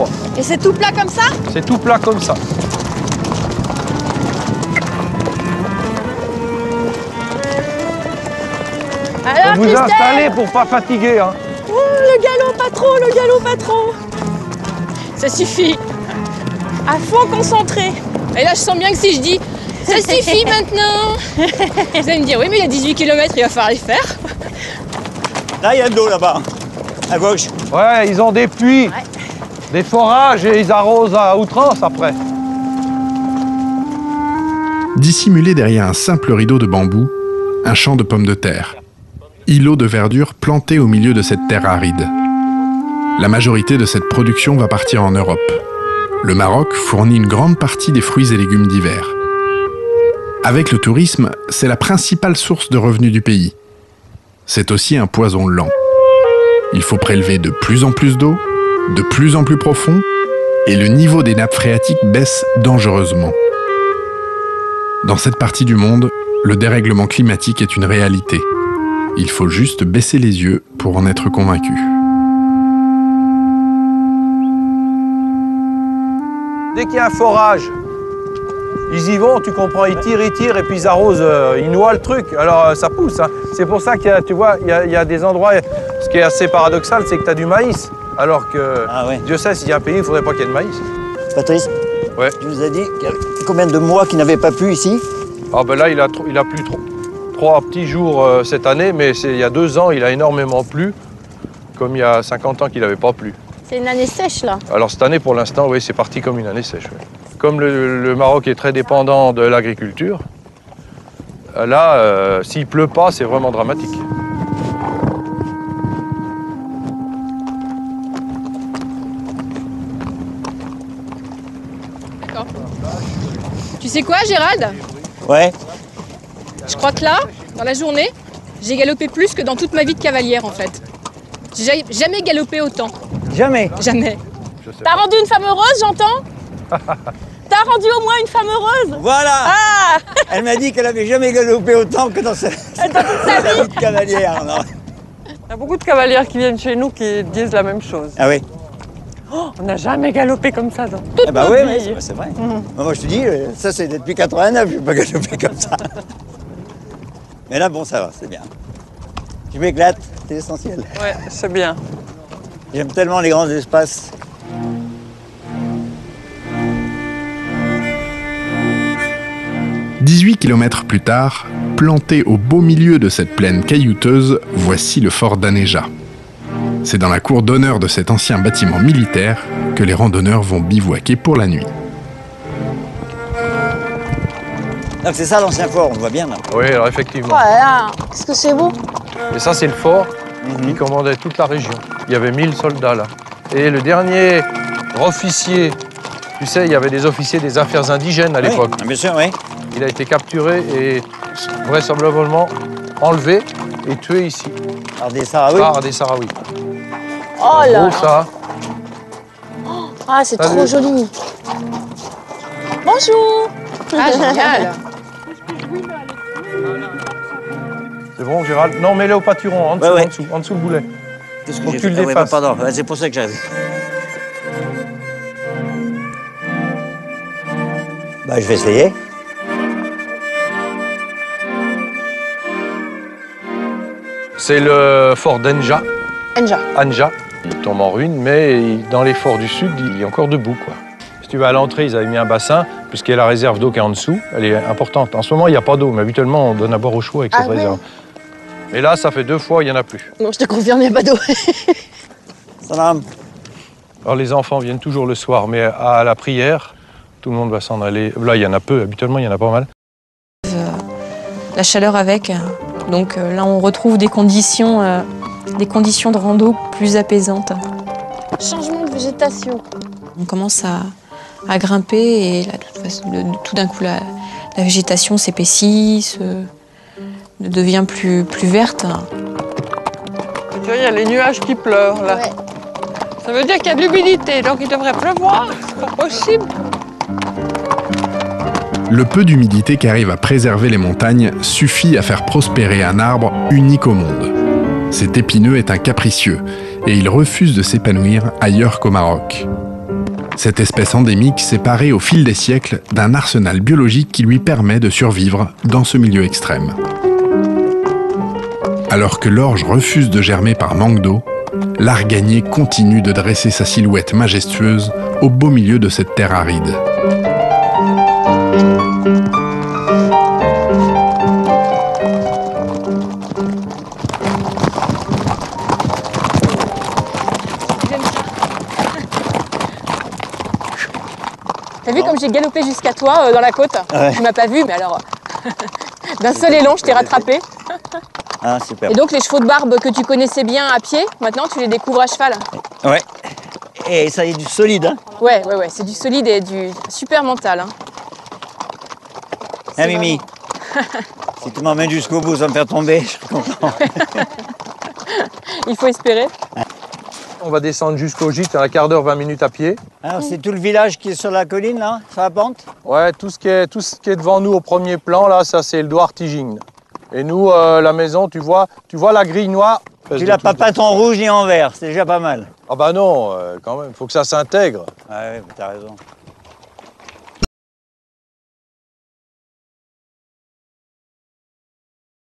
endroit. Et c'est tout plat comme ça? C'est tout plat comme ça. Alors, vous Christelle, installez pour pas fatiguer. Hein. Oh, le galop pas trop. Ça suffit. À fond concentré. Et là, je sens bien que si je dis « ça suffit maintenant », vous allez me dire « oui, mais il y a 18 km, il va falloir les faire ». Là, il y a de l'eau là-bas, à gauche. Ouais, ils ont des puits, des forages et ils arrosent à outrance après. Dissimulé derrière un simple rideau de bambou, un champ de pommes de terre. Îlot de verdure planté au milieu de cette terre aride. La majorité de cette production va partir en Europe. Le Maroc fournit une grande partie des fruits et légumes d'hiver. Avec le tourisme, c'est la principale source de revenus du pays. C'est aussi un poison lent. Il faut prélever de plus en plus d'eau, de plus en plus profond, et le niveau des nappes phréatiques baisse dangereusement. Dans cette partie du monde, le dérèglement climatique est une réalité. Il faut juste baisser les yeux pour en être convaincu. Dès qu'il y a un forage, ils y vont, tu comprends, ils tirent, et puis ils arrosent, ils noient le truc. Alors ça pousse. Hein. C'est pour ça qu'il y a, tu vois, il y a des endroits, ce qui est assez paradoxal, c'est que tu as du maïs. Alors que, Dieu sait, s'il y a un pays, il ne faudrait pas qu'il y ait de maïs. Patrice, ouais. tu nous as dit qu'il y avait combien de mois qu'il n'avait pas plu ici? Ah ben là, il a plu 3 petits jours cette année, mais il y a 2 ans, il a énormément plu, comme il y a 50 ans qu'il n'avait pas plu. C'est une année sèche, là. Alors cette année, pour l'instant, oui, c'est parti comme une année sèche. Oui. Comme le Maroc est très dépendant de l'agriculture, là, s'il pleut pas, c'est vraiment dramatique. D'accord. Tu sais quoi, Gérald? Ouais. Je crois que là, dans la journée, j'ai galopé plus que dans toute ma vie de cavalière, en fait. J'ai jamais galopé autant. Jamais. Jamais. T'as rendu une femme heureuse, j'entends? T'as rendu au moins une femme heureuse? Voilà. Ah. Elle m'a dit qu'elle avait jamais galopé autant que dans sa vie de cavalière. Non. Il y a beaucoup de cavalières qui viennent chez nous qui disent la même chose. Ah oui. Oh, on n'a jamais galopé comme ça dans toute Ah bah notre oui, vie. c'est vrai. Moi je te dis, ça c'est depuis 89, je n'ai pas galopé comme ça. Mais là bon, ça va, c'est bien. Je m'éclate, c'est essentiel. Ouais, c'est bien. J'aime tellement les grands espaces. « 18 km plus tard, planté au beau milieu de cette plaine caillouteuse, voici le fort d'Anéja. C'est dans la cour d'honneur de cet ancien bâtiment militaire que les randonneurs vont bivouaquer pour la nuit. Donc c'est ça l'ancien fort, on le voit bien là. Oui, alors effectivement. Voilà, qu'est-ce que c'est beau. Et ça, c'est le fort qui commandait toute la région. Il y avait 1000 soldats là. Et le dernier officier, tu sais, il y avait des officiers des affaires indigènes à l'époque. Oui, bien sûr, oui. Il a été capturé et vraisemblablement enlevé et tué ici. Par des Sahraouis. Par des Sahraouis. Oh là Beau, ça. Ah, c'est Salut. trop joli. Bonjour. Ah, génial. C'est bon, Gérald? Non, mets-le au pâturon, en dessous, Ouais. en dessous le boulet. Qu'est-ce Pour que que j'ai tu fait? le dépasses. Pardon, c'est pour ça que j'arrive. Bah, je vais essayer. C'est le fort d'Anja. Anja. Anja. Il tombe en ruine, mais dans les forts du sud, il est encore debout, quoi. Si tu vas à l'entrée, ils avaient mis un bassin, puisqu'il y a la réserve d'eau qui est en dessous. Elle est importante. En ce moment, il n'y a pas d'eau, mais habituellement, on donne à boire au chaud avec cette réserve. Et là, ça fait 2 fois, il n'y en a plus. Non, je te confirme, il n'y a pas d'eau. Salam. Alors, les enfants viennent toujours le soir, mais à la prière, tout le monde va s'en aller. Là, il y en a peu. Habituellement, il y en a pas mal. La chaleur avec. Donc là, on retrouve des conditions de rando plus apaisantes. Changement de végétation. On commence à grimper et là, de toute façon, tout d'un coup, la végétation s'épaissit, devient plus verte. Tu vois, il y a les nuages qui pleurent là. Ouais. Ça veut dire qu'il y a de l'humidité, donc il devrait pleuvoir. C'est pas possible. Le peu d'humidité qu'arrive à préserver les montagnes suffit à faire prospérer un arbre unique au monde. Cet épineux est un capricieux et il refuse de s'épanouir ailleurs qu'au Maroc. Cette espèce endémique s'est parée au fil des siècles d'un arsenal biologique qui lui permet de survivre dans ce milieu extrême. Alors que l'orge refuse de germer par manque d'eau, l'argagné continue de dresser sa silhouette majestueuse au beau milieu de cette terre aride. T'as vu comme j'ai galopé jusqu'à toi dans la côte? Ouais. Tu m'as pas vu, mais alors d'un seul élan, je t'ai rattrapé. Ah, super. Et donc les chevaux de barbe que tu connaissais bien à pied, maintenant tu les découvres à cheval. Ouais. Et ça y est, du solide, hein. Ouais, c'est du solide et du super mental. Hein. Hein, Mimi? Si tu m'emmènes jusqu'au bout sans me faire tomber, je suis content. Il faut espérer. On va descendre jusqu'au gîte, un quart d'heure, 20 minutes à pied. Alors, c'est tout le village qui est sur la colline, là, sur la pente? Ouais, tout ce qui est devant nous au premier plan, là, ça c'est le Douar Tiging. Et nous, la maison, tu vois la grille noire. Tu l'as pas peinte en rouge ni en vert, c'est déjà pas mal. Ah bah non, quand même, faut que ça s'intègre. Ouais, t'as raison.